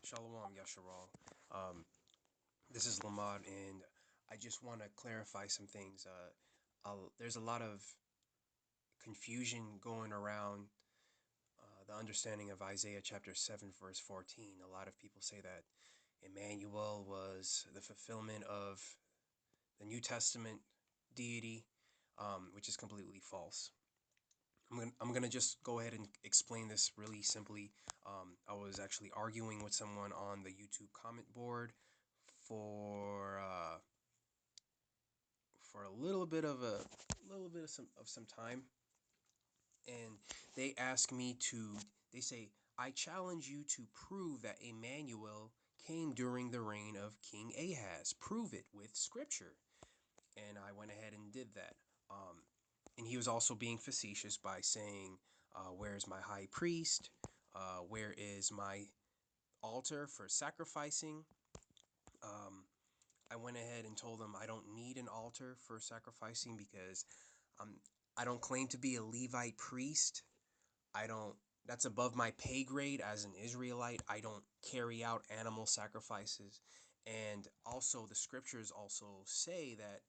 Shalom, Yasharal. This is Lamad, and I just want to clarify some things. There's a lot of confusion going around the understanding of Isaiah chapter 7, verse 14. A lot of people say that Emmanuel was the fulfillment of the New Testament deity, which is completely false. I'm gonna just go ahead and explain this really simply. I was actually arguing with someone on the YouTube comment board for a little bit of some time, and they asked me to. They say, "I challenge you to prove that Emmanuel came during the reign of King Ahaz. Prove it with scripture." And I went ahead and did that. And he was also being facetious by saying, "Where's my high priest? Where is my altar for sacrificing?" Um, I went ahead and told him I don't need an altar for sacrificing because um, I don't claim to be a Levite priest. I don't. That's above my pay grade as an Israelite. I don't carry out animal sacrifices, and also the scriptures also say that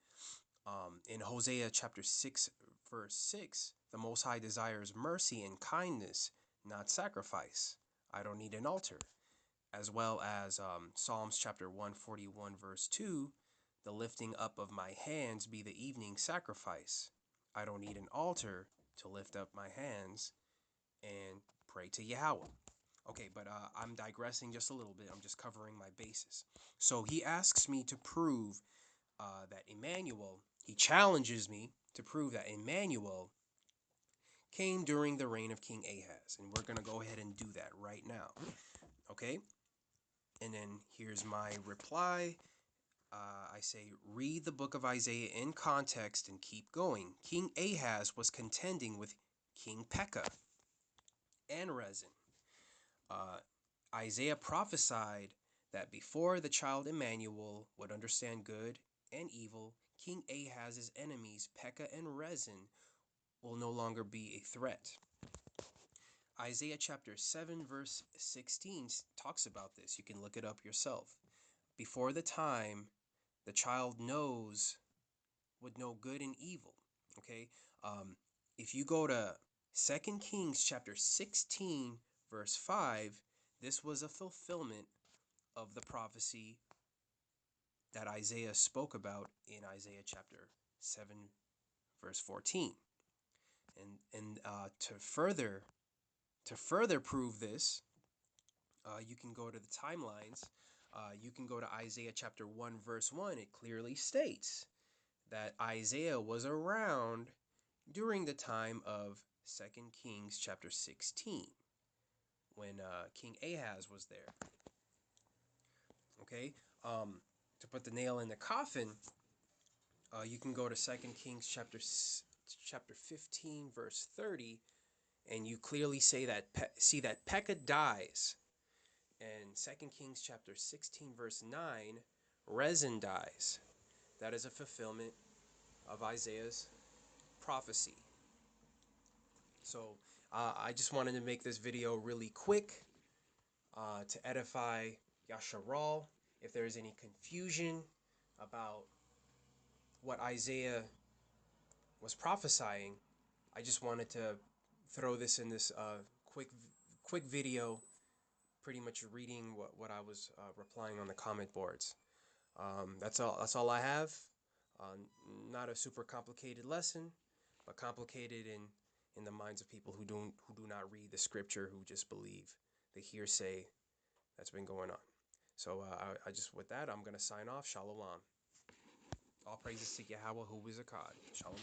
in Hosea chapter 6, verse 6, the Most High desires mercy and kindness, not sacrifice. I don't need an altar. As well as Psalms chapter 141, verse 2, the lifting up of my hands be the evening sacrifice. I don't need an altar to lift up my hands and pray to Yahweh. Okay, but I'm digressing just a little bit. I'm just covering my bases. So he asks me to prove that Emmanuel, he challenges me to prove that Emmanuel came during the reign of King Ahaz. And we're going to go ahead and do that right now. Okay? And then here's my reply. I say, read the book of Isaiah in context and keep going. King Ahaz was contending with King Pekah and Rezin. Isaiah prophesied that before the child Emmanuel would understand good and evil, King Ahaz's enemies, Pekah and Rezin, will no longer be a threat. Isaiah chapter 7, verse 16 talks about this. You can look it up yourself. Before the time the child would know good and evil. Okay? If you go to 2 Kings chapter 16, verse 5, this was a fulfillment of the prophecy that Isaiah spoke about in Isaiah chapter 7, verse 14. And to further prove this, you can go to the timelines. You can go to Isaiah chapter 1, verse 1. It clearly states that Isaiah was around during the time of 2 Kings chapter 16 when King Ahaz was there. Okay, to put the nail in the coffin, you can go to 2 Kings chapter 15, verse 30, and you clearly see that Pekah dies. And 2 Kings chapter 16, verse 9, Rezin dies. That is a fulfillment of Isaiah's prophecy. So I just wanted to make this video really quick to edify Yasharal. If there is any confusion about what Isaiah was prophesying, I just wanted to throw this in this quick video, pretty much reading what I was replying on the comment boards. That's all I have. Not a super complicated lesson, but complicated in the minds of people who do not read the scripture, who just believe the hearsay that's been going on. So I just, with that, I'm gonna sign off. Shalom. All praises to Yahweh, who is Akkad. Shalom.